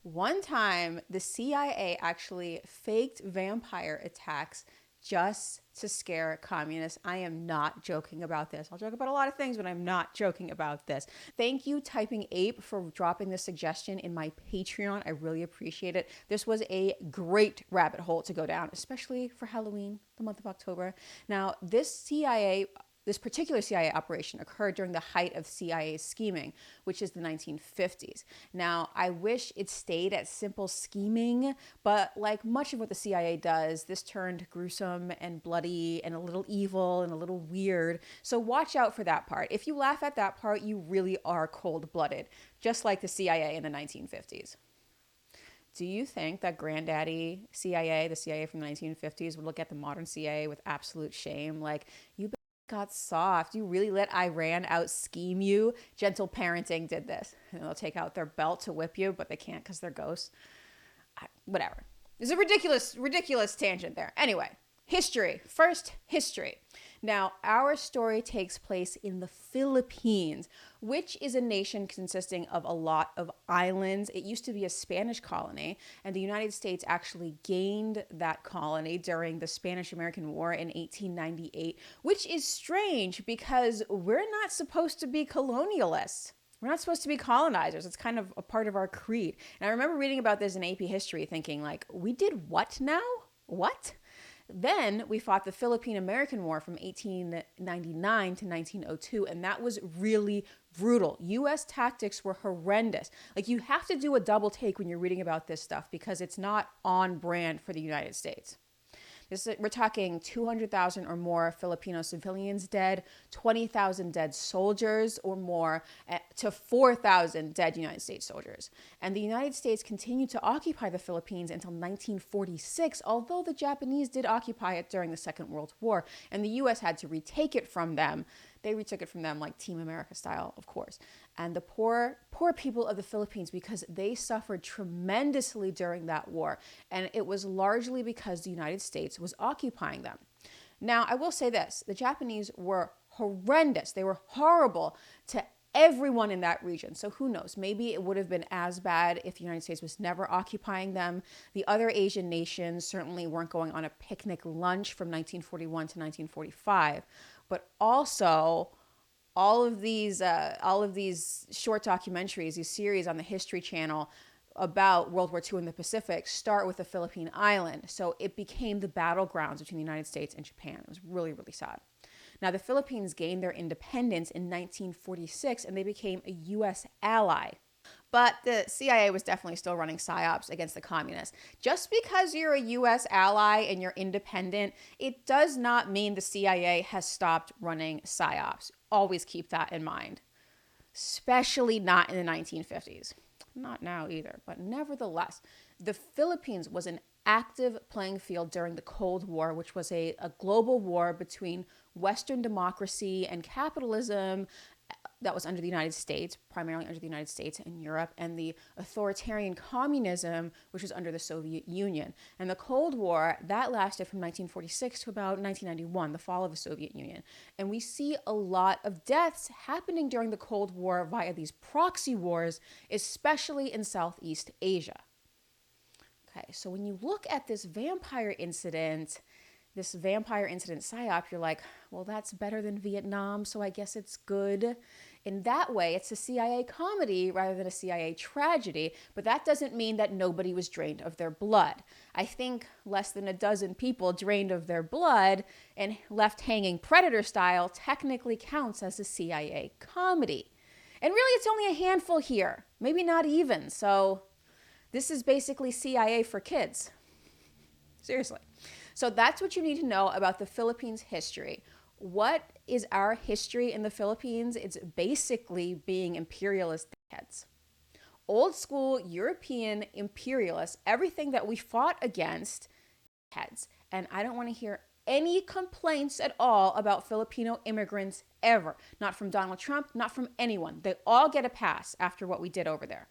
One time, the CIA actually faked vampire attacks just to scare communists. I am not joking about this. I'll joke about a lot of things, but I'm not joking about this. Thank you, Typing Ape, for dropping this suggestion in my Patreon. I really appreciate it. This was a great rabbit hole to go down, especially for Halloween, the month of October. Now, this particular CIA operation occurred during the height of CIA scheming, which is the 1950s. Now, I wish it stayed at simple scheming, but like much of what the CIA does, this turned gruesome and bloody and a little evil and a little weird. So watch out for that part. If you laugh at that part, you really are cold-blooded, just like the CIA in the 1950s. Do you think that granddaddy CIA, the CIA from the 1950s, would look at the modern CIA with absolute shame? Like, you got soft. You really let Iran out scheme you. Gentle Parenting did this. And they'll take out their belt to whip you, but they can't because they're ghosts. Whatever. There's a ridiculous tangent there. Anyway, history. First, history. Now, our story takes place in the Philippines, which is a nation consisting of a lot of islands. It used to be a Spanish colony, and the United States actually gained that colony during the Spanish-American War in 1898, which is strange because we're not supposed to be colonialists. We're not supposed to be colonizers. It's kind of a part of our creed. And I remember reading about this in AP history thinking like, we did what now? What? Then we fought the Philippine-American War from 1899 to 1902, and that was really brutal. U.S. tactics were horrendous. Like, you have to do a double take when you're reading about this stuff because it's not on brand for the United States. We're talking 200,000 or more Filipino civilians dead, 20,000 dead soldiers or more, to 4,000 dead United States soldiers. And the United States continued to occupy the Philippines until 1946, although the Japanese did occupy it during the Second World War, and the U.S. had to retake it from them. They retook it from them like Team America style, of course. And the poor people of the Philippines, because they suffered tremendously during that war. And it was largely because the United States was occupying them. Now, I will say this, the Japanese were horrendous. They were horrible to everyone in that region. So who knows, maybe it would have been as bad if the United States was never occupying them. The other Asian nations certainly weren't going on a picnic lunch from 1941 to 1945. But also, all of these short documentaries, these series on the History Channel about World War II in the Pacific start with the Philippine island. So it became the battlegrounds between the United States and Japan. It was really, really sad. Now, the Philippines gained their independence in 1946, and they became a U.S. ally. But the CIA was definitely still running psyops against the communists. Just because you're a U.S. ally and you're independent, it does not mean the CIA has stopped running psyops. Always keep that in mind. Especially not in the 1950s. Not now either, but nevertheless, the Philippines was an active playing field during the Cold War, which was a global war between Western democracy and capitalism that was under the United States, primarily under the United States and Europe, and the authoritarian communism, which was under the Soviet Union. And the Cold War, that lasted from 1946 to about 1991, the fall of the Soviet Union. And we see a lot of deaths happening during the Cold War via these proxy wars, especially in Southeast Asia. Okay, so when you look at this vampire incident psyop, you're like, well, that's better than Vietnam, so I guess it's good. In that way, it's a CIA comedy rather than a CIA tragedy, but that doesn't mean that nobody was drained of their blood. I think less than a dozen people drained of their blood and left hanging Predator style technically counts as a CIA comedy. And really, it's only a handful here, maybe not even, so this is basically CIA for kids. Seriously. So that's what you need to know about the Philippines history. What is our history in the Philippines? It's basically being imperialist heads. Old school European imperialists, everything that we fought against, heads. And I don't want to hear any complaints at all about Filipino immigrants ever. Not from Donald Trump, not from anyone. They all get a pass after what we did over there.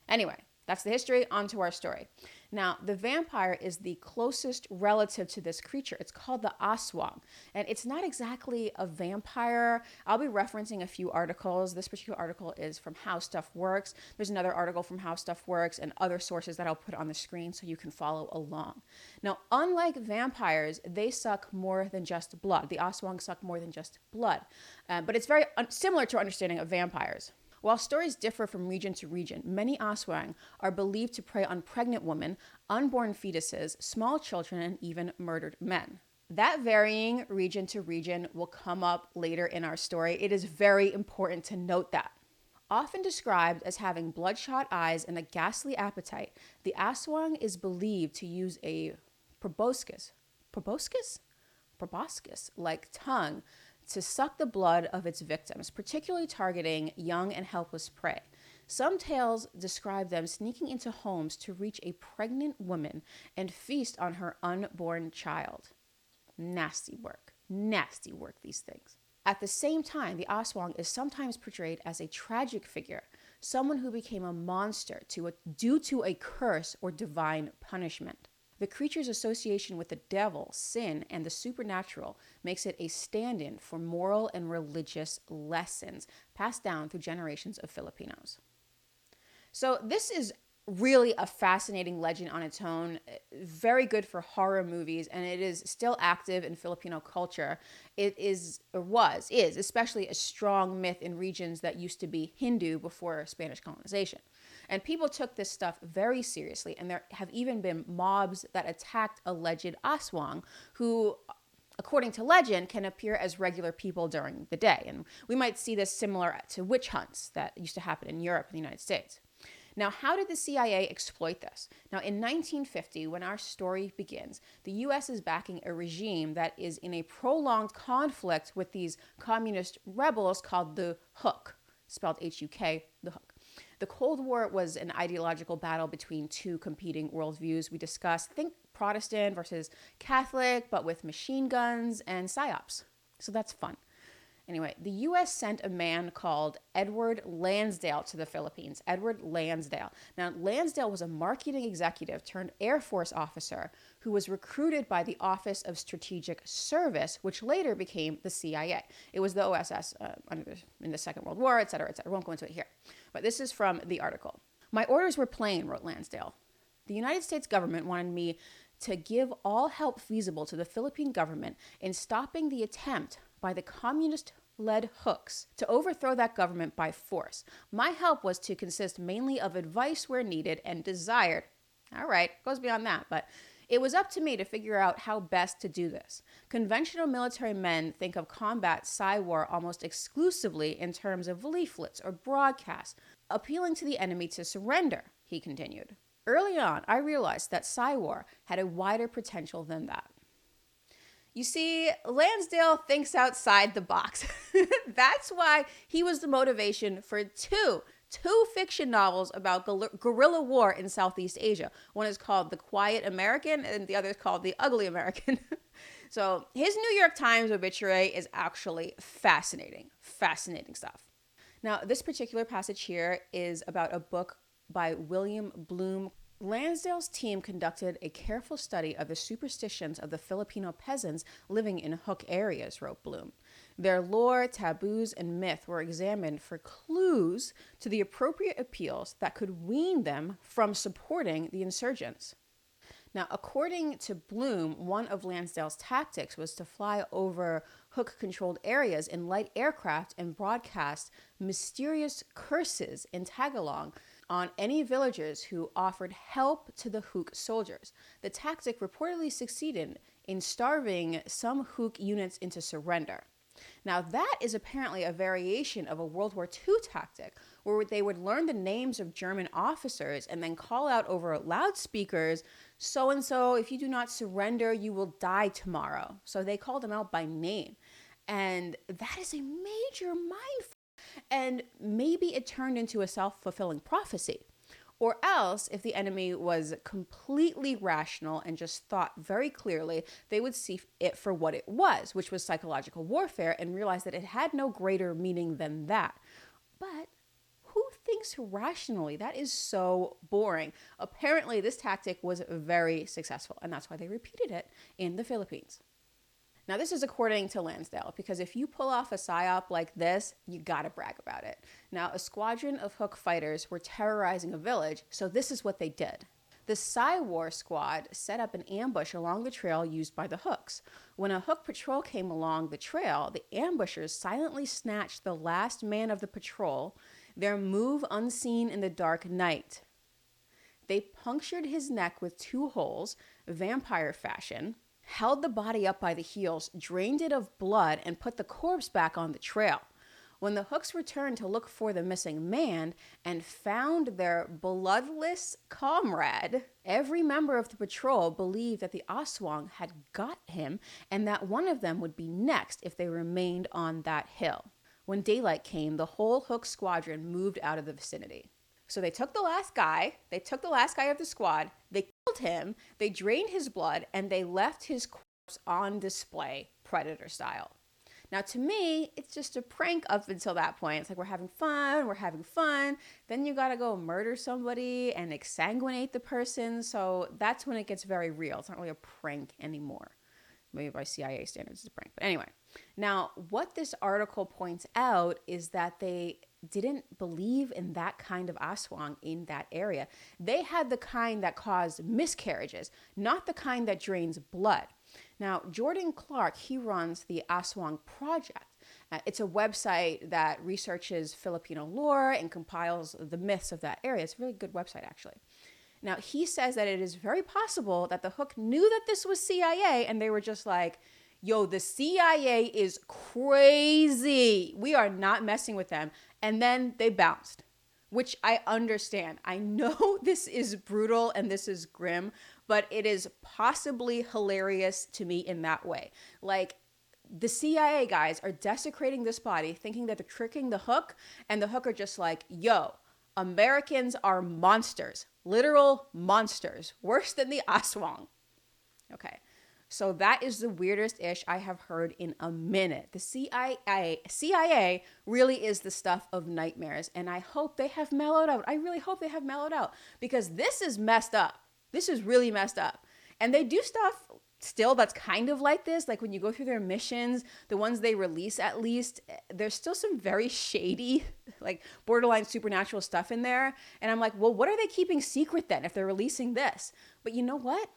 Anyway, That's the history. On to our story. Now, the vampire is the closest relative to this creature. It's called the Aswang, and it's not exactly a vampire. I'll be referencing a few articles. This particular article is from How Stuff Works. There's another article from How Stuff Works and other sources that I'll put on the screen so you can follow along. Now, unlike vampires, they suck more than just blood. The Aswang suck more than just blood, but it's very similar to our understanding of vampires. While stories differ from region to region, many Aswang are believed to prey on pregnant women, unborn fetuses, small children, and even murdered men. That varying region to region will come up later in our story. It is very important to note that. Often described as having bloodshot eyes and a ghastly appetite, the Aswang is believed to use a proboscis-like tongue to suck the blood of its victims, particularly targeting young and helpless prey. Some tales describe them sneaking into homes to reach a pregnant woman and feast on her unborn child. Nasty work, these things. At the same time, the Aswang is sometimes portrayed as a tragic figure, someone who became a monster due to a curse or divine punishment. The creature's association with the devil, sin, and the supernatural makes it a stand-in for moral and religious lessons passed down through generations of Filipinos. So this is really a fascinating legend on its own, very good for horror movies, and it is still active in Filipino culture. It is, or is especially a strong myth in regions that used to be Hindu before Spanish colonization. And people took this stuff very seriously, and there have even been mobs that attacked alleged Aswang, who, according to legend, can appear as regular people during the day. And we might see this similar to witch hunts that used to happen in Europe and the United States. Now, how did the CIA exploit this? Now, in 1950, when our story begins, the U.S. is backing a regime that is in a prolonged conflict with these communist rebels called the Hook, spelled H-U-K, the Hook. The Cold War was an ideological battle between two competing worldviews. We discussed, think Protestant versus Catholic, but with machine guns and psyops. So that's fun. Anyway, the U.S. sent a man called Edward Lansdale to the Philippines. Edward Lansdale. Now, Lansdale was a marketing executive turned Air Force officer who was recruited by the Office of Strategic Service, which later became the CIA. It was the OSS in the Second World War, et cetera, et cetera. I won't go into it here. But this is from the article. My orders were plain, wrote Lansdale. The United States government wanted me to give all help feasible to the Philippine government in stopping the attempt by the communist-led Hooks to overthrow that government by force. My help was to consist mainly of advice where needed and desired. All right, goes beyond that, but it was up to me to figure out how best to do this. Conventional military men think of combat psy-war almost exclusively in terms of leaflets or broadcasts, appealing to the enemy to surrender, he continued. Early on, I realized that psy-war had a wider potential than that. You see, Lansdale thinks outside the box. That's why he was the motivation for two fiction novels about guerrilla war in Southeast Asia. One is called The Quiet American, and the other is called The Ugly American. So his New York Times obituary is actually fascinating stuff. Now, this particular passage here is about a book by William Bloom. Lansdale's team conducted a careful study of the superstitions of the Filipino peasants living in Hook areas, wrote Bloom. Their lore, taboos, and myth were examined for clues to the appropriate appeals that could wean them from supporting the insurgents. Now, according to Bloom, one of Lansdale's tactics was to fly over Hook-controlled areas in light aircraft and broadcast mysterious curses in Tagalog on any villagers who offered help to the Hook soldiers. The tactic reportedly succeeded in starving some Hook units into surrender. Now, that is apparently a variation of a World War II tactic where they would learn the names of German officers and then call out over loudspeakers, so-and-so, if you do not surrender, you will die tomorrow. So they called them out by name. And that is a major mindfuck. And maybe it turned into a self-fulfilling prophecy. Or else, if the enemy was completely rational and just thought very clearly, they would see it for what it was, which was psychological warfare, and realize that it had no greater meaning than that. But who thinks thinks rationally? That is so boring. Apparently, this tactic was very successful, and that's why they repeated it in the Philippines. Now, this is according to Lansdale, because if you pull off a psyop like this, you gotta brag about it. Now, a squadron of Hook fighters were terrorizing a village, so this is what they did. The Psy War squad set up an ambush along the trail used by the Hooks. When a Hook patrol came along the trail, the ambushers silently snatched the last man of the patrol, their move unseen in the dark night. They punctured his neck with 2 holes, vampire fashion, held the body up by the heels, drained it of blood, and put the corpse back on the trail. When the Hooks returned to look for the missing man and found their bloodless comrade, every member of the patrol believed that the Aswang had got him and that one of them would be next if they remained on that hill. When daylight came, the whole Hook squadron moved out of the vicinity. So they took the last guy of the squad, they killed him, they drained his blood, and they left his corpse on display, Predator style. Now, to me, it's just a prank up until that point. It's like, we're having fun. Then you gotta go murder somebody and exsanguinate the person. So that's when it gets very real. It's not really a prank anymore. Maybe by CIA standards, it's a prank. But anyway, now what this article points out is that they didn't believe in that kind of Aswang in that area. They had the kind that caused miscarriages, not the kind that drains blood. Now, Jordan Clark, he runs the Aswang Project. It's a website that researches Filipino lore and compiles the myths of that area. It's a really good website, actually. Now, he says that it is very possible that the Hook knew that this was CIA and they were just like, yo, the CIA is crazy. We are not messing with them. And then they bounced, which I understand. I know this is brutal and this is grim, but it is possibly hilarious to me in that way. Like, the CIA guys are desecrating this body, thinking that they're tricking the Hook, and the Hook are just like, yo, Americans are monsters, literal monsters, worse than the Aswang. Okay. So that is the weirdest ish I have heard in a minute. The CIA really is the stuff of nightmares, and I hope they have mellowed out. I really hope they have mellowed out, because this is messed up. This is really messed up. And they do stuff still that's kind of like this. Like when you go through their missions, the ones they release at least, there's still some very shady, like borderline supernatural stuff in there. And I'm like, well, what are they keeping secret then if they're releasing this? But you know what?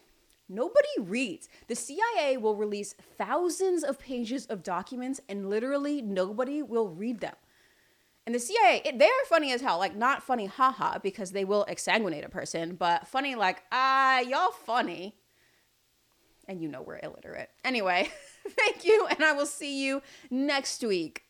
Nobody reads. The CIA will release thousands of pages of documents and literally nobody will read them. And the CIA, they're funny as hell. Like, not funny, haha, because they will exsanguinate a person, but funny like, y'all funny. And you know we're illiterate. Anyway, thank you, and I will see you next week.